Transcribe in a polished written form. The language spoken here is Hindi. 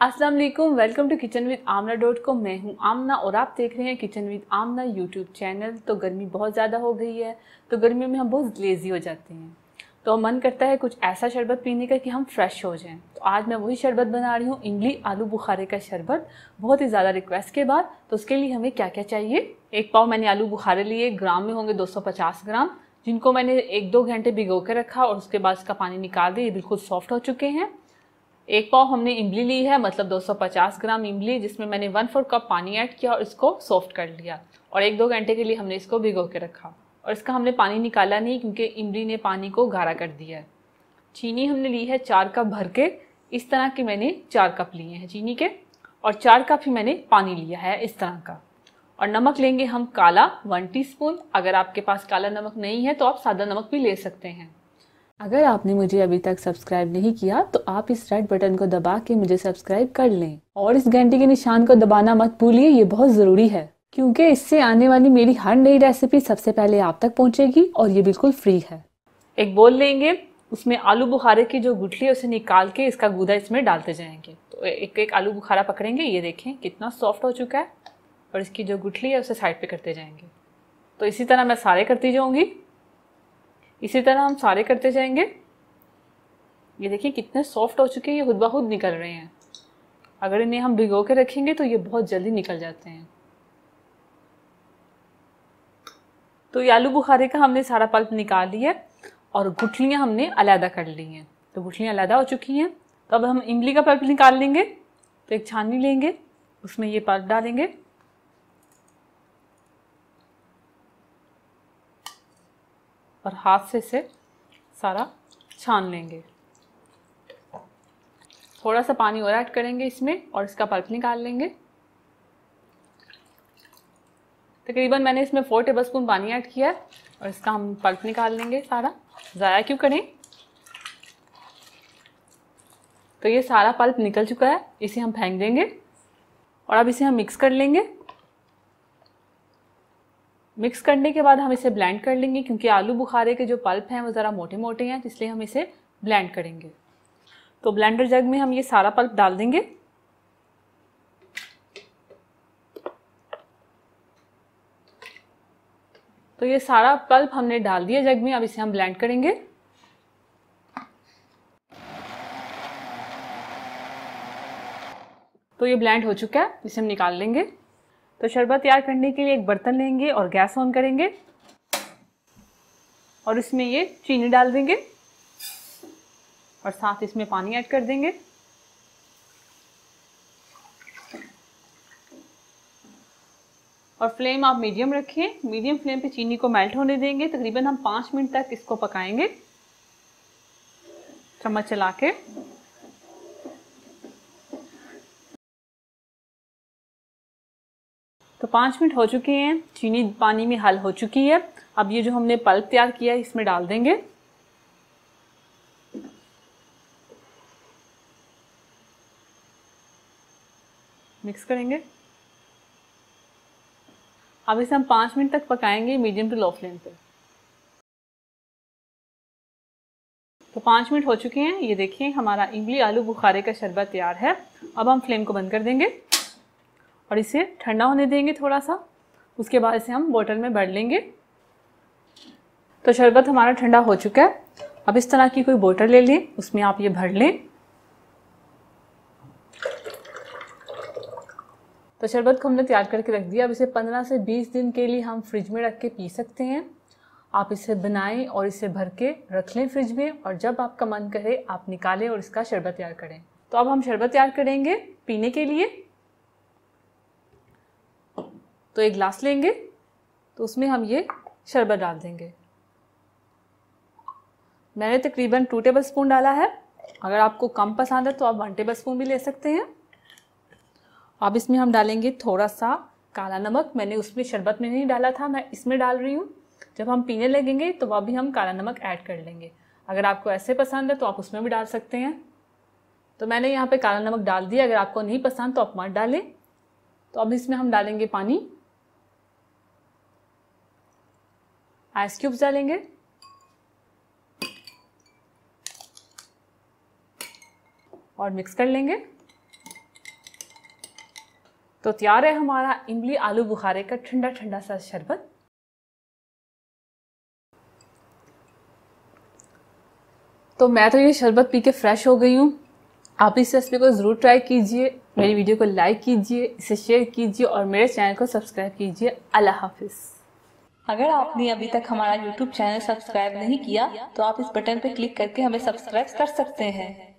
अस्सलाम वालेकुम, वेलकम टू किचन विद आमना.com। मैं हूं आमना और आप देख रहे हैं kitchen with Amna YouTube channel. तो गर्मी बहुत ज़्यादा हो गई है, तो गर्मियों में हम बहुत लेज़ी हो जाते हैं, तो मन करता है कुछ ऐसा शरबत पीने का कि हम फ्रेश हो जाएं। तो आज मैं वही शरबत बना रही हूँ, इमली आलू बुखारे का शरबत, बहुत ही ज़्यादा रिक्वेस्ट के बाद। तो उसके लिए हमें क्या क्या चाहिए। 1 पाव मैंने आलू बुखारे लिए, ग्राम में होंगे 250 ग्राम, जिनको मैंने 1-2 घंटे भिगो के रखा और उसके बाद इसका पानी निकाल दिया। ये बिल्कुल सॉफ्ट हो चुके हैं। 1 पाव हमने इमली ली है, मतलब 250 ग्राम इमली, जिसमें मैंने 1/4 कप पानी ऐड किया और इसको सॉफ्ट कर लिया। और 1-2 घंटे के लिए हमने इसको भिगो के रखा और इसका हमने पानी निकाला नहीं, क्योंकि इमली ने पानी को गाढ़ा कर दिया है। चीनी हमने ली है 4 कप भर के, इस तरह के मैंने 4 कप लिए हैं चीनी के, और 4 कप ही मैंने पानी लिया है इस तरह का। और नमक लेंगे हम काला 1 टीस्पून। अगर आपके पास काला नमक नहीं है तो आप सादा नमक भी ले सकते हैं। अगर आपने मुझे अभी तक सब्सक्राइब नहीं किया तो आप इस रेड बटन को दबा के मुझे सब्सक्राइब कर लें और इस घंटी के निशान को दबाना मत भूलिए, ये बहुत ज़रूरी है, क्योंकि इससे आने वाली मेरी हर नई रेसिपी सबसे पहले आप तक पहुंचेगी और ये बिल्कुल फ्री है। एक बोल लेंगे, उसमें आलू बुखारे की जो गुठली है उसे निकाल के इसका गूदा इसमें डालते जाएंगे। तो एक एक आलू बुखारा पकड़ेंगे, ये देखें कितना सॉफ्ट हो चुका है, और इसकी जो गुठली है उसे साइड पे करते जाएंगे। तो इसी तरह मैं सारे करती जाऊँगी, इसी तरह हम सारे करते जाएंगे। ये देखिए कितने सॉफ्ट हो चुके हैं, ये खुद ब खुद निकल रहे हैं। अगर इन्हें हम भिगो के रखेंगे तो ये बहुत जल्दी निकल जाते हैं। तो ये आलू बुखारे का हमने सारा पल्प निकाल लिया और गुठलियाँ हमने अलहदा कर ली हैं। तो गुठलियाँ अलहदा हो चुकी हैं। तो अब हम इमली का पल्प निकाल लेंगे। तो एक छाननी लेंगे, उसमें ये पल्प डालेंगे और हाथ से इसे सारा छान लेंगे। थोड़ा सा पानी और ऐड करेंगे इसमें और इसका पल्प निकाल लेंगे। तकरीबन मैंने इसमें 4 टेबलस्पून पानी ऐड किया है और इसका हम पल्प निकाल लेंगे सारा, ज़ाया क्यों करें। तो ये सारा पल्प निकल चुका है, इसे हम फेंक देंगे और अब इसे हम मिक्स कर लेंगे। मिक्स करने के बाद हम इसे ब्लेंड कर लेंगे, क्योंकि आलू बुखारे के जो पल्प हैं वो ज़रा मोटे मोटे हैं, इसलिए हम इसे ब्लेंड करेंगे। तो ब्लेंडर जग में हम ये सारा पल्प डाल देंगे। तो ये सारा पल्प हमने डाल दिया जग में, अब इसे हम ब्लेंड करेंगे। तो ये ब्लेंड हो चुका है, इसे हम निकाल लेंगे। तो शरबत तैयार करने के लिए एक बर्तन लेंगे और गैस ऑन करेंगे और इसमें ये चीनी डाल देंगे और साथ इसमें पानी ऐड कर देंगे। और फ्लेम आप मीडियम रखें, मीडियम फ्लेम पे चीनी को मेल्ट होने देंगे। तकरीबन हम 5 मिनट तक इसको पकाएंगे चम्मच चला के। तो 5 मिनट हो चुके हैं, चीनी पानी में हल हो चुकी है। अब ये जो हमने पल्प तैयार किया है इसमें डाल देंगे। मिक्स करेंगे। अब इसे हम 5 मिनट तक पकाएंगे मीडियम टू लो फ्लेम पे। तो 5 मिनट हो चुके हैं, ये देखिए हमारा इमली आलू बुखारे का शरबत तैयार है। अब हम फ्लेम को बंद कर देंगे और इसे ठंडा होने देंगे थोड़ा सा। उसके बाद इसे हम बोतल में भर लेंगे। तो शरबत हमारा ठंडा हो चुका है। अब इस तरह की कोई बोतल ले लें, उसमें आप ये भर लें। तो शरबत को हमने तैयार करके रख दिया। अब इसे 15 से 20 दिन के लिए हम फ्रिज में रख के पी सकते हैं। आप इसे बनाएं और इसे भर के रख लें फ्रिज में, और जब आपका मन करे आप निकालें और इसका शरबत तैयार करें। तो अब हम शरबत तैयार करेंगे पीने के लिए। तो एक गिलास लेंगे, तो उसमें हम ये शरबत डाल देंगे। मैंने तकरीबन 2 टेबलस्पून डाला है। अगर आपको कम पसंद है तो आप 1 टेबलस्पून भी ले सकते हैं। अब इसमें हम डालेंगे थोड़ा सा काला नमक। मैंने उसमें शरबत में नहीं डाला था, मैं इसमें डाल रही हूँ। जब हम पीने लगेंगे तो वह भी हम काला नमक ऐड कर लेंगे। अगर आपको ऐसे पसंद है तो आप उसमें भी डाल सकते हैं। तो मैंने यहाँ पे काला नमक डाल दिया। अगर आपको नहीं पसंद तो आप मत डालें। तो अब इसमें हम डालेंगे पानी, आइस क्यूब्स डालेंगे और मिक्स कर लेंगे। तो तैयार है हमारा इमली आलू बुखारे का ठंडा ठंडा सा शरबत। तो मैं तो ये शरबत पी के फ्रेश हो गई हूँ। आप इस रेसिपी को ज़रूर ट्राई कीजिए, मेरी वीडियो को लाइक कीजिए, इसे शेयर कीजिए और मेरे चैनल को सब्सक्राइब कीजिए। अल्लाह हाफिज़। अगर आपने अभी तक हमारा YouTube चैनल सब्सक्राइब नहीं किया तो आप इस बटन पर क्लिक करके हमें सब्सक्राइब कर सकते हैं।